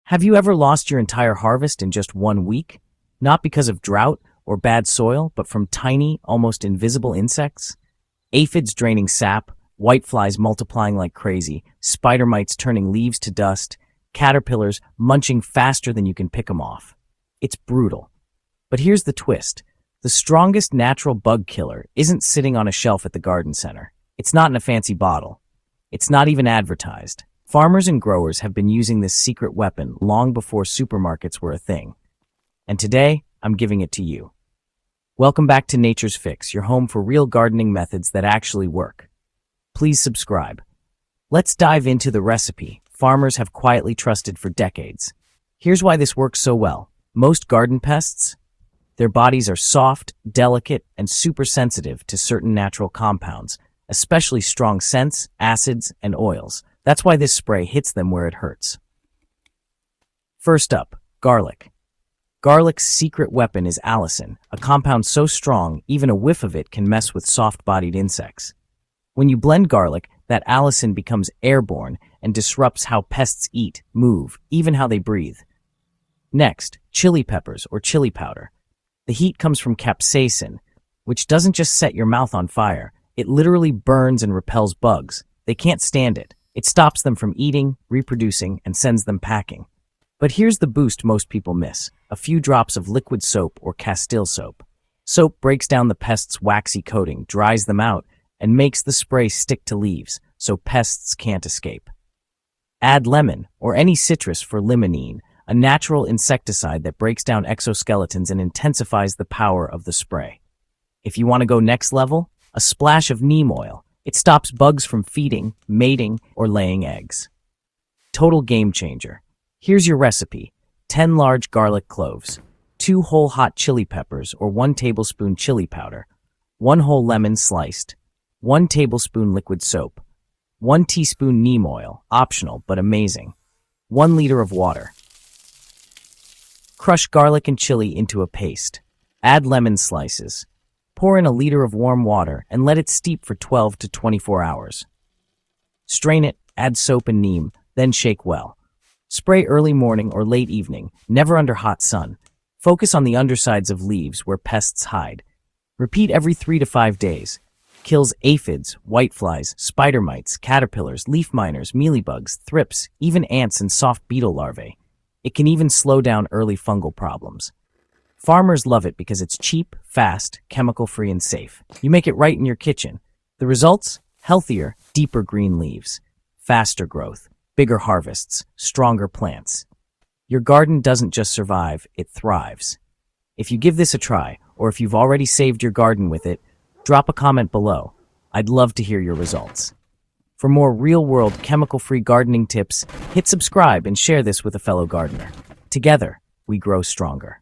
Have you ever lost your entire harvest in just 1 week? Not because of drought or bad soil, but from tiny, almost invisible insects? Aphids draining sap, whiteflies multiplying like crazy, spider mites turning leaves to dust, caterpillars munching faster than you can pick them off. It's brutal. But here's the twist. The strongest natural bug killer isn't sitting on a shelf at the garden center. It's not in a fancy bottle. It's not even advertised. Farmers and growers have been using this secret weapon long before supermarkets were a thing. And today, I'm giving it to you. Welcome back to Nature's Fix, your home for real gardening methods that actually work. Please subscribe. Let's dive into the recipe farmers have quietly trusted for decades. Here's why this works so well. Most garden pests, their bodies are soft, delicate, and super sensitive to certain natural compounds, especially strong scents, acids, and oils. That's why this spray hits them where it hurts. First up, garlic. Garlic's secret weapon is allicin, a compound so strong even a whiff of it can mess with soft-bodied insects. When you blend garlic, that allicin becomes airborne and disrupts how pests eat, move, even how they breathe. Next, chili peppers or chili powder. The heat comes from capsaicin, which doesn't just set your mouth on fire, it literally burns and repels bugs. They can't stand it. It stops them from eating, reproducing, and sends them packing. But here's the boost most people miss. A few drops of liquid soap or Castile soap. Soap breaks down the pest's waxy coating, dries them out, and makes the spray stick to leaves, so pests can't escape. Add lemon, or any citrus for limonene, a natural insecticide that breaks down exoskeletons and intensifies the power of the spray. If you want to go next level, a splash of neem oil. It stops bugs from feeding, mating, or laying eggs. Total game changer. Here's your recipe. 10 large garlic cloves, 2 whole hot chili peppers or 1 tablespoon chili powder, 1 whole lemon sliced, 1 tablespoon liquid soap, 1 teaspoon neem oil, optional but amazing, 1 liter of water. Crush garlic and chili into a paste. Add lemon slices. Pour in a liter of warm water and let it steep for 12 to 24 hours. Strain it, add soap and neem, then shake well. Spray early morning or late evening, never under hot sun. Focus on the undersides of leaves where pests hide. Repeat every 3 to 5 days. Kills aphids, whiteflies, spider mites, caterpillars, leaf miners, mealybugs, thrips, even ants and soft beetle larvae. It can even slow down early fungal problems. Farmers love it because it's cheap, fast, chemical-free, and safe. You make it right in your kitchen. The results? Healthier, deeper green leaves, faster growth, bigger harvests, stronger plants. Your garden doesn't just survive, it thrives. If you give this a try, or if you've already saved your garden with it, drop a comment below. I'd love to hear your results. For more real-world, chemical-free gardening tips, hit subscribe and share this with a fellow gardener. Together, we grow stronger.